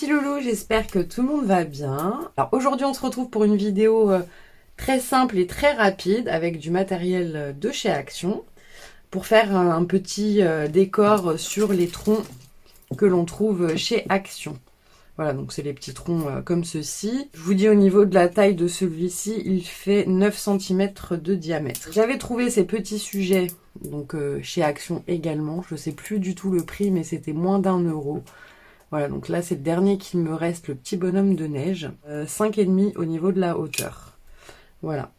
petits loulous, j'espère que tout le monde va bien. Alors aujourd'hui on se retrouve pour une vidéo très simple et très rapide avec du matériel de chez Action pour faire un petit décor sur les troncs que l'on trouve chez Action. Voilà, donc c'est les petits troncs comme ceci. Je vous dis au niveau de la taille de celui-ci, il fait 9 cm de diamètre. J'avais trouvé ces petits sujets donc chez Action également. Je ne sais plus du tout le prix, mais c'était moins d'1 €. Voilà, donc là c'est le dernier qui me reste, le petit bonhomme de neige. 5,5 au niveau de la hauteur. Voilà.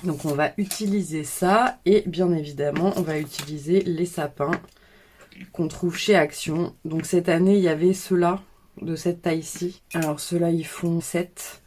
Donc on va utiliser ça et bien évidemment on va utiliser les sapins qu'on trouve chez Action. Donc cette année il y avait ceux-là de cette taille-ci. Alors ceux-là ils font 7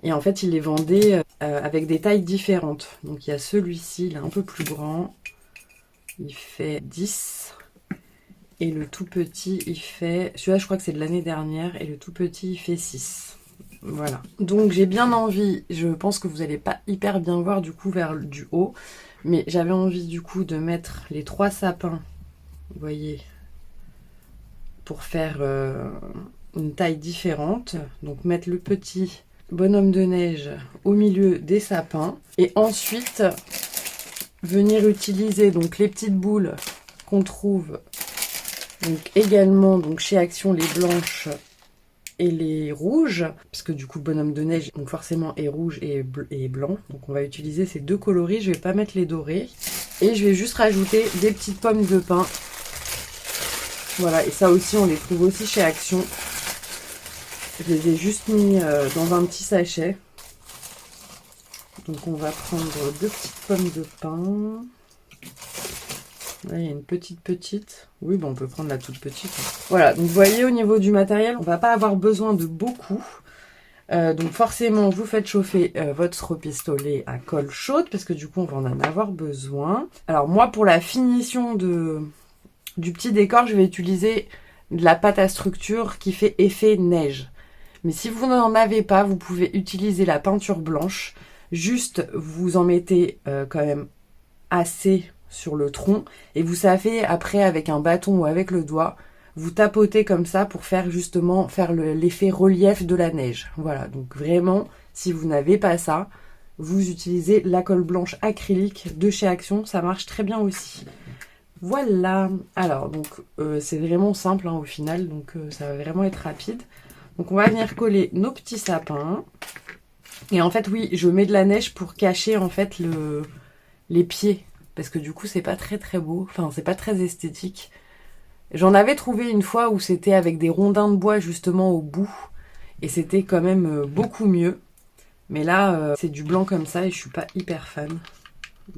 et en fait ils les vendaient avec des tailles différentes. Donc il y a celui-ci, il est un peu plus grand, il fait 10 et le tout petit il fait, celui-là je crois que c'est de l'année dernière, et le tout petit il fait 6. Voilà, donc j'ai bien envie, je pense que vous n'allez pas hyper bien voir du coup vers du haut, mais j'avais envie du coup de mettre les 3 sapins, vous voyez, pour faire une taille différente. Donc mettre le petit bonhomme de neige au milieu des sapins et ensuite venir utiliser donc les petites boules qu'on trouve donc également donc chez Action, les blanches et les rouges, parce que du coup le bonhomme de neige donc forcément est rouge et blanc, donc on va utiliser ces deux coloris. Je vais pas mettre les dorés et je vais juste rajouter des petites pommes de pin. Voilà, et ça aussi on les trouve aussi chez Action. Je les ai juste mis dans un petit sachet. Donc on va prendre 2 petites pommes de pin. Là il y a une petite. Oui, bon, on peut prendre la toute petite. Voilà, donc vous voyez au niveau du matériel, on va pas avoir besoin de beaucoup. Donc forcément, vous faites chauffer votre pistolet à colle chaude, parce que du coup, on va en avoir besoin. Alors moi, pour la finition du petit décor, je vais utiliser de la pâte à structure qui fait effet neige. Mais si vous n'en avez pas, vous pouvez utiliser la peinture blanche. Juste, vous en mettez quand même assez sur le tronc et vous savez après avec un bâton ou avec le doigt vous tapotez comme ça pour faire justement l'effet relief de la neige. Voilà, donc vraiment si vous n'avez pas ça, vous utilisez la colle blanche acrylique de chez Action, ça marche très bien aussi. Voilà, alors donc c'est vraiment simple hein, au final, donc ça va vraiment être rapide. Donc on va venir coller nos petits sapins et en fait oui, je mets de la neige pour cacher en fait les pieds, parce que du coup c'est pas très beau, enfin c'est pas très esthétique. J'en avais trouvé une fois où c'était avec des rondins de bois justement au bout et c'était quand même beaucoup mieux, mais là c'est du blanc comme ça et je suis pas hyper fan,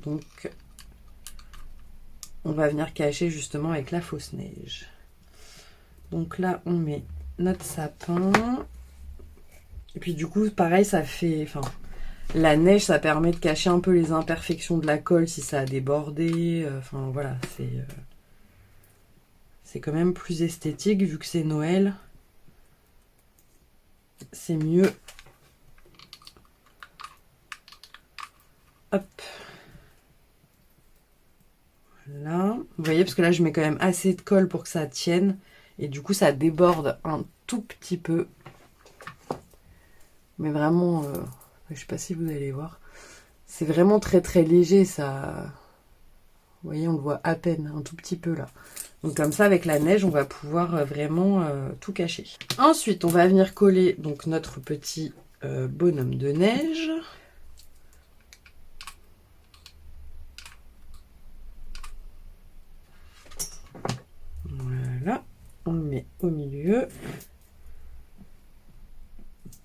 donc on va venir cacher justement avec la fausse neige. Donc là on met notre sapin et puis du coup pareil, ça fait, enfin la neige, ça permet de cacher un peu les imperfections de la colle si ça a débordé. Enfin voilà, c'est quand même plus esthétique vu que c'est Noël. C'est mieux. Hop. Voilà. Vous voyez, parce que là, je mets quand même assez de colle pour que ça tienne. Et du coup, ça déborde un tout petit peu. Mais vraiment, je sais pas si vous allez voir. C'est vraiment très léger, ça. Vous voyez, on le voit à peine, un tout petit peu là. Donc comme ça, avec la neige, on va pouvoir vraiment tout cacher. Ensuite, on va venir coller donc notre petit bonhomme de neige. Voilà, on le met au milieu.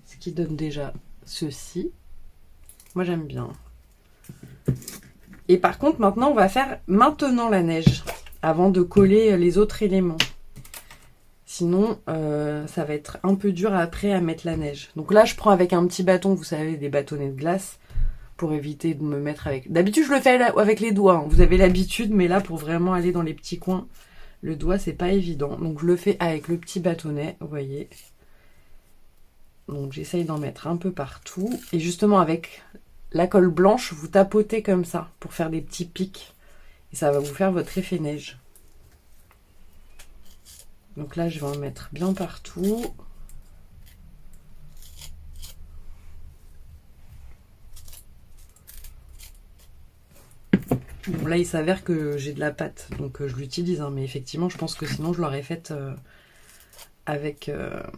Ce qui donne déjà ceci. Moi, j'aime bien. Et par contre, maintenant, on va faire maintenant la neige, avant de coller les autres éléments. Sinon, ça va être un peu dur après à mettre la neige. Donc là, je prends avec un petit bâton, vous savez, des bâtonnets de glace, pour éviter de me mettre avec... D'habitude, je le fais avec les doigts, hein. Vous avez l'habitude, mais là, pour vraiment aller dans les petits coins, le doigt, c'est pas évident. Donc, je le fais avec le petit bâtonnet, vous voyez. Donc, j'essaye d'en mettre un peu partout. Et justement, avec la colle blanche, vous tapotez comme ça, pour faire des petits pics. Et ça va vous faire votre effet neige. Donc là, je vais en mettre bien partout. Bon, là, il s'avère que j'ai de la pâte, donc je l'utilise, hein, mais effectivement, je pense que sinon, je l'aurais faite avec la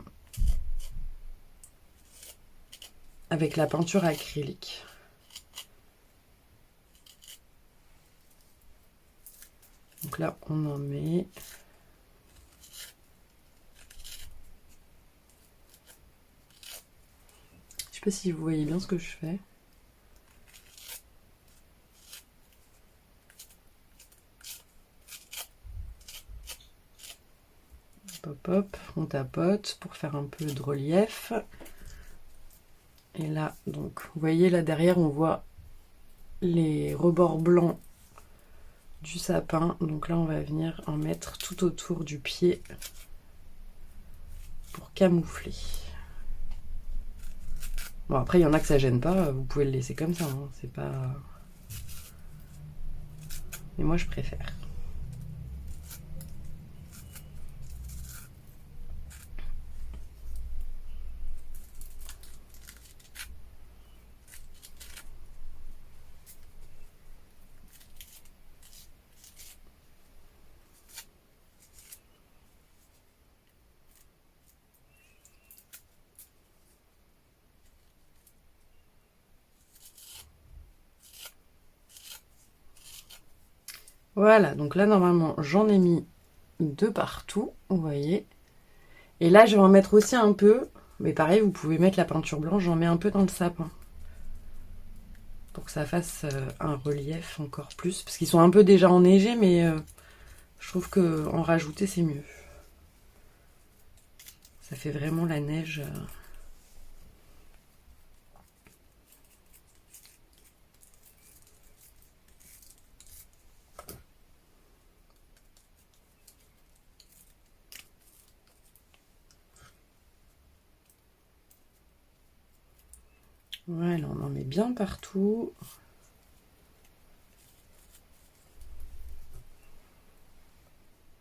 peinture acrylique. Donc là, on en met. Je sais pas si vous voyez bien ce que je fais. Hop hop, on tapote pour faire un peu de relief. Et là, donc, vous voyez là derrière, on voit les rebords blancs du sapin. Donc là, on va venir en mettre tout autour du pied pour camoufler. Bon, après, il y en a que ça gêne pas, vous pouvez le laisser comme ça, hein, c'est pas... Mais moi, je préfère. Voilà, donc là, normalement, j'en ai mis de partout, vous voyez. Et là, je vais en mettre aussi un peu, mais pareil, vous pouvez mettre la peinture blanche, j'en mets un peu dans le sapin. Pour que ça fasse un relief encore plus. Parce qu'ils sont un peu déjà enneigés, mais je trouve qu'en rajouter, c'est mieux. Ça fait vraiment la neige. Voilà, on en met bien partout.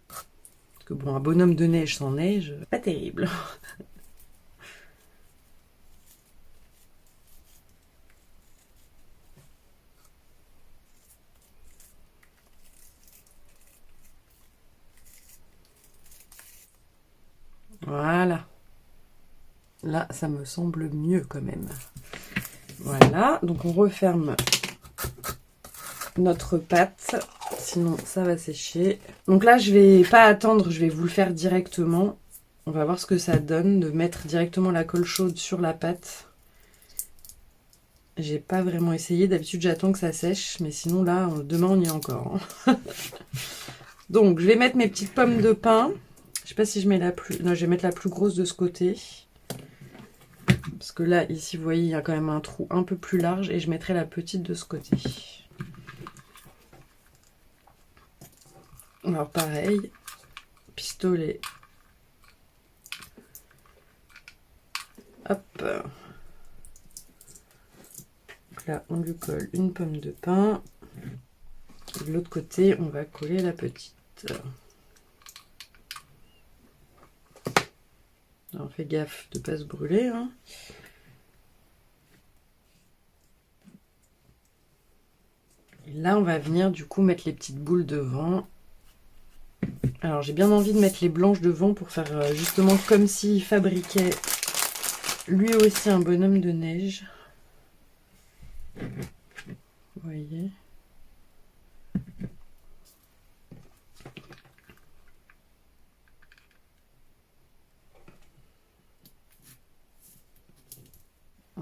Parce que bon, un bonhomme de neige sans neige, pas terrible. Voilà. Là, ça me semble mieux quand même. Voilà, donc on referme notre pâte, sinon ça va sécher. Donc là, je vais pas attendre, je vais vous le faire directement. On va voir ce que ça donne de mettre directement la colle chaude sur la pâte. J'ai pas vraiment essayé, d'habitude j'attends que ça sèche, mais sinon là, demain on y est encore. Hein. Donc je vais mettre mes petites pommes de pin. Je sais pas si je mets la plus... Non, je vais mettre la plus grosse de ce côté. Parce que là, ici, vous voyez, il y a quand même un trou un peu plus large et je mettrai la petite de ce côté. Alors pareil, pistolet. Hop. Donc là, on lui colle une pomme de pin. De l'autre côté, on va coller la petite. Alors, fais gaffe de ne pas se brûler. Hein. Et là, on va venir du coup mettre les petites boules devant. Alors, j'ai bien envie de mettre les blanches devant pour faire justement comme s'il fabriquait lui aussi un bonhomme de neige. Vous voyez ?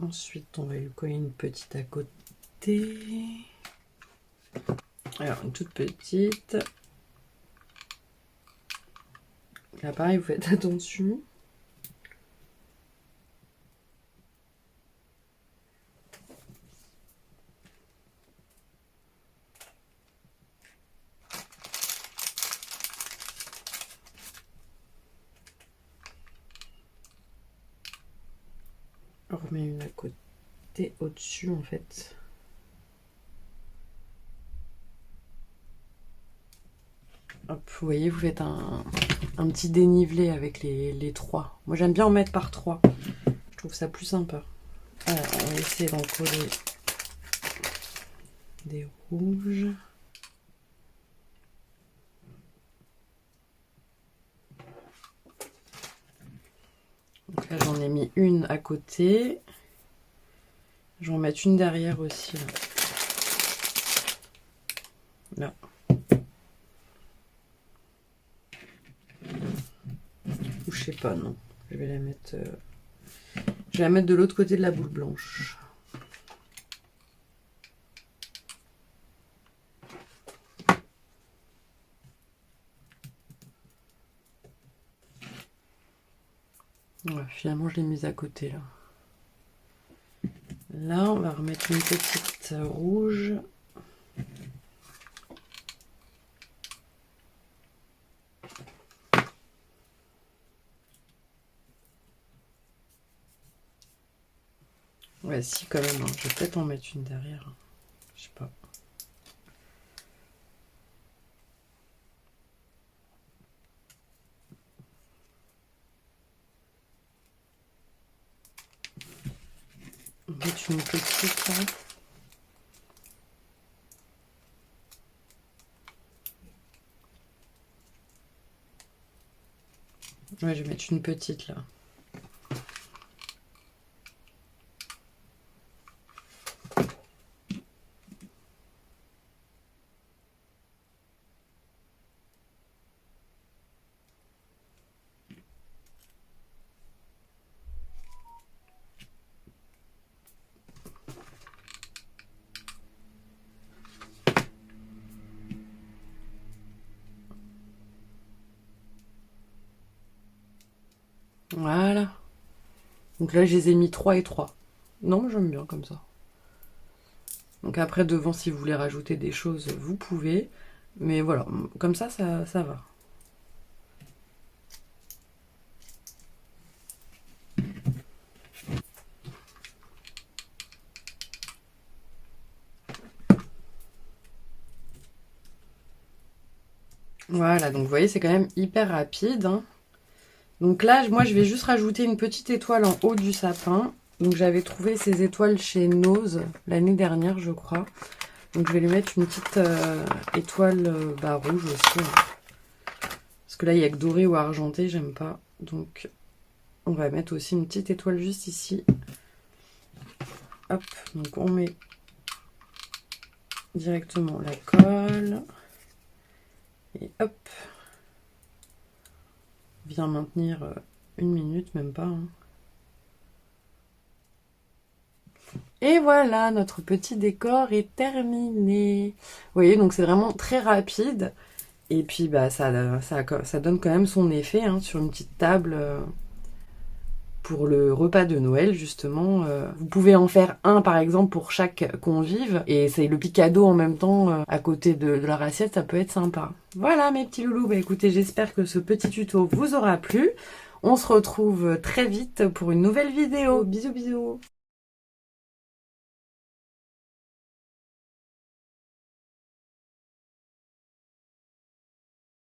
Ensuite, on va lui coller une petite à côté. Alors, une toute petite. Là, pareil, vous faites attention. On remet une à côté, au-dessus, en fait. Hop, vous voyez, vous faites un petit dénivelé avec les trois. Moi, j'aime bien en mettre par trois. Je trouve ça plus sympa. Alors, on va essayer d'en coller des rouges. Donc là, j'en ai mis une à côté. Je vais en mettre une derrière aussi. Là. Ou je sais pas, non. Je vais la mettre... Je vais la mettre de l'autre côté de la boule blanche. Ouais, finalement, je l'ai mise à côté, là. Là, on va remettre une petite rouge. Ouais, si, quand même. Hein. Je vais peut-être en mettre une derrière. Je sais pas. On va mettre une petite, là. Ouais, je vais mettre une petite, là. Voilà. Donc là, je les ai mis 3 et 3. Non, j'aime bien comme ça. Donc après, devant, si vous voulez rajouter des choses, vous pouvez. Mais voilà, comme ça va. Voilà, donc vous voyez, c'est quand même hyper rapide. Hein. Donc là, moi, je vais juste rajouter une petite étoile en haut du sapin. Donc j'avais trouvé ces étoiles chez Nose l'année dernière, je crois. Donc je vais lui mettre une petite étoile rouge aussi. Hein. Parce que là, il n'y a que doré ou argenté, j'aime pas. Donc on va mettre aussi une petite étoile juste ici. Hop, donc on met directement la colle. Et hop. Bien maintenir 1 minute, même pas. Hein. Et voilà, notre petit décor est terminé. Vous voyez, donc c'est vraiment très rapide. Et puis bah ça donne quand même son effet hein, sur une petite table pour le repas de Noël justement. Vous pouvez en faire un par exemple pour chaque convive. Et c'est le petit cadeau en même temps à côté de leur assiette, ça peut être sympa. Voilà mes petits loulous, bah écoutez, j'espère que ce petit tuto vous aura plu. On se retrouve très vite pour une nouvelle vidéo. Bisous bisous.